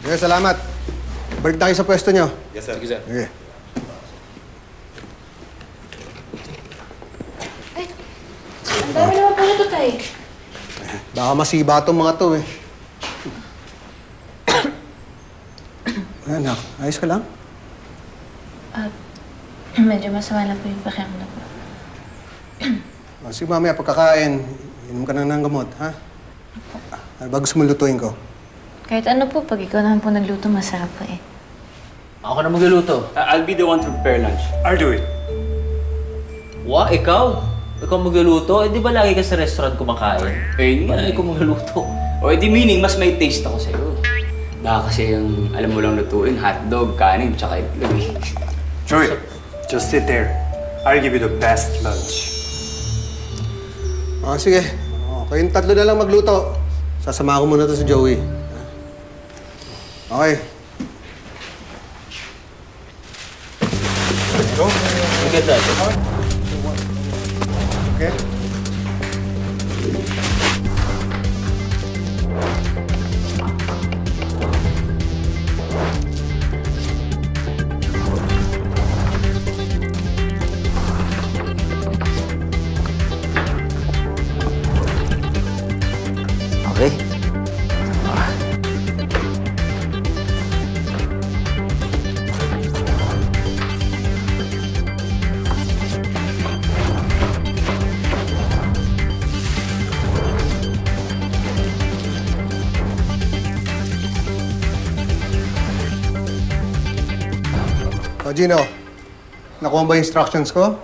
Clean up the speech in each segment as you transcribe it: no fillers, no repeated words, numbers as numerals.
Okay, salamat. Balik tayo sa pwesto nyo. Yes, sir. Sige, sir. Okay. Ang dami naman pala ito, Tay. Baka masiba itong mga to eh. Anak, ayos ka lang? Medyo masama lang po yung pakiramdam ko. Sige mamaya, pagkakain, inom ka na ng gamot, ha? Ano ba gusto mong lutuin ko? Kahit ano po, pag ikaw naman po nagluto, masarap po eh. Ako na magluluto. I'll be the one to prepare lunch. I'll do it. Wa, ikaw? Ikaw magluluto? Eh, di ba lagi ka sa restaurant kumakain? Eh, Ba't ikaw magluluto? O, edi meaning, mas may taste ako sa'yo. Baka kasi yung alam mo lang lutuin, hotdog, kanin, tsaka itlog eh. Joey, just sit there. I'll give you the best lunch. Sige. Kayong tatlo na lang magluto. Sasama ko muna to si Joey. Okay. Go. Sige, Dad. Okay. Okay. O, Gino, nakuha ba yung instructions ko?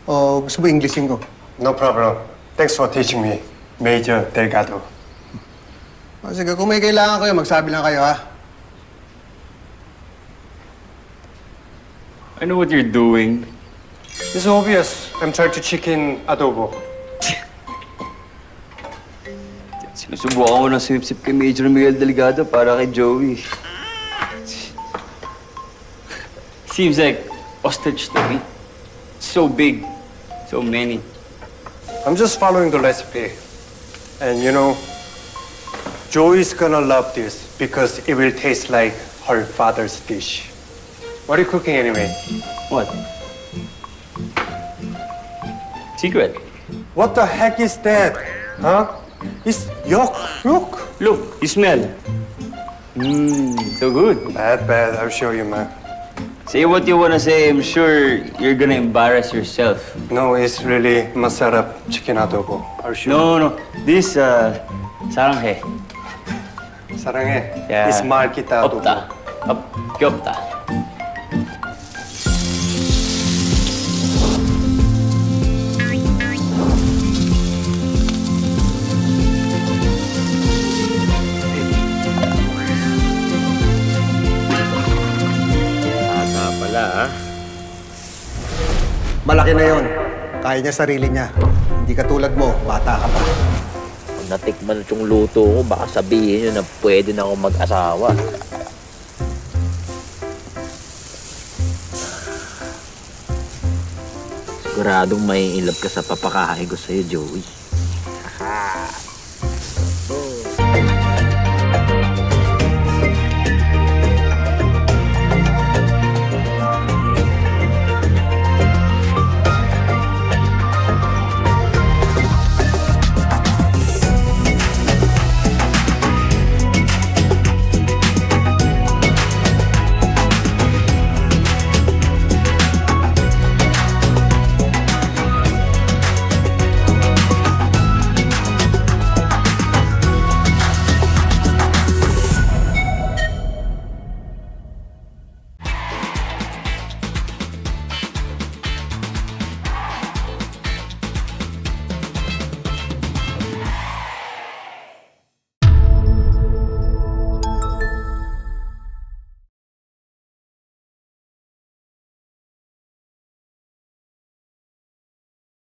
O gusto mo Englishin ko? No problem. Thanks for teaching me, Major Delgado. Sige, kung may kailangan kayo, magsabi lang kayo, ha? I know what you're doing. It's obvious. I'm trying to chicken adobo. Sinusubukan ko ng sip-sip kay Major Miguel Delgado para kay Joey. Seems like ostrich to me. So big. So many. I'm just following the recipe. And you know, Joey's gonna love this because it will taste like her father's dish. What are you cooking anyway? What? Secret. What the heck is that? Huh? It's yuck. Look. Look, you smell. Mmm, so good. Bad. I'll show you, man. Say what you wanna say. I'm sure you're gonna embarrass yourself. No, it's really masarap chicken adobo. I'll show you. No. This, saranghe. 사랑해. Yeah. It's markita adobo. Opta. Kyopta. Bata pala, ha? Malaki na yon. Kaya niya sarili niya. Hindi katulad mo, bata ka pa. Pag natikman itong luto ko, baka sabihin nyo na pwede na akong mag-asawa. Siguradong may inlove ka sa papakahay ko sa'yo, Joey.